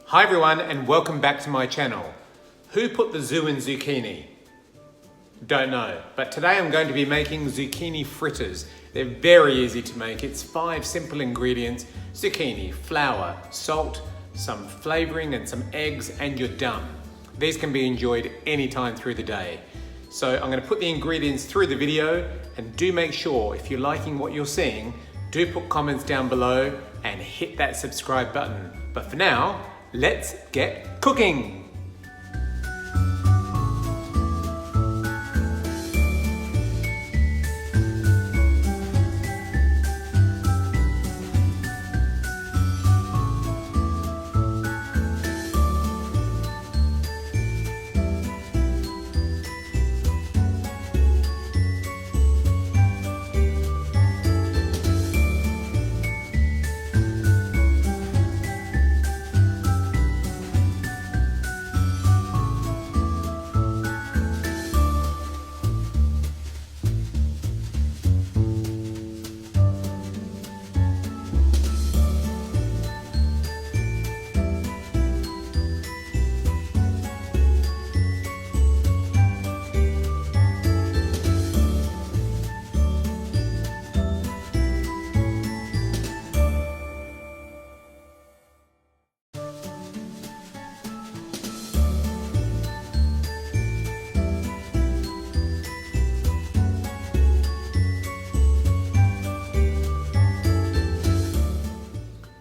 Hi everyone and welcome back to my channel. Who put the zoo in zucchini? Don't know, but today I'm going to be making zucchini fritters. They're very easy to make. It's 5 simple ingredients: zucchini, flour, salt, some flavoring and some eggs, and you're done. These can be enjoyed anytime through the day. So I'm going to put the ingredients through the video, and do make sure if you're liking what you're seeing, do put comments down below and hit that subscribe button. But for now, let's get cooking!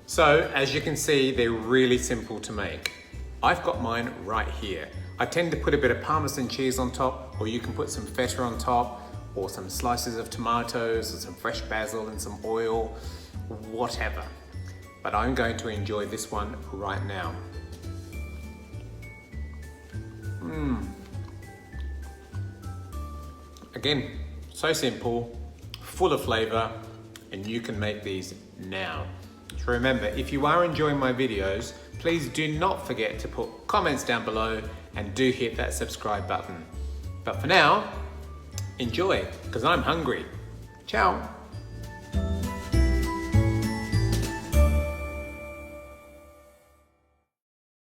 So, as you can see, they're really simple to make. I've got mine right here. I tend to put a bit of Parmesan cheese on top, or you can put some feta on top, or some slices of tomatoes, or some fresh basil and some oil, whatever. But I'm going to enjoy this one right now. Again, so simple, full of flavor, and you can make these now. So remember, if you are enjoying my videos, please do not forget to put comments down below and do hit that subscribe button. But for now, enjoy, because I'm hungry. Ciao.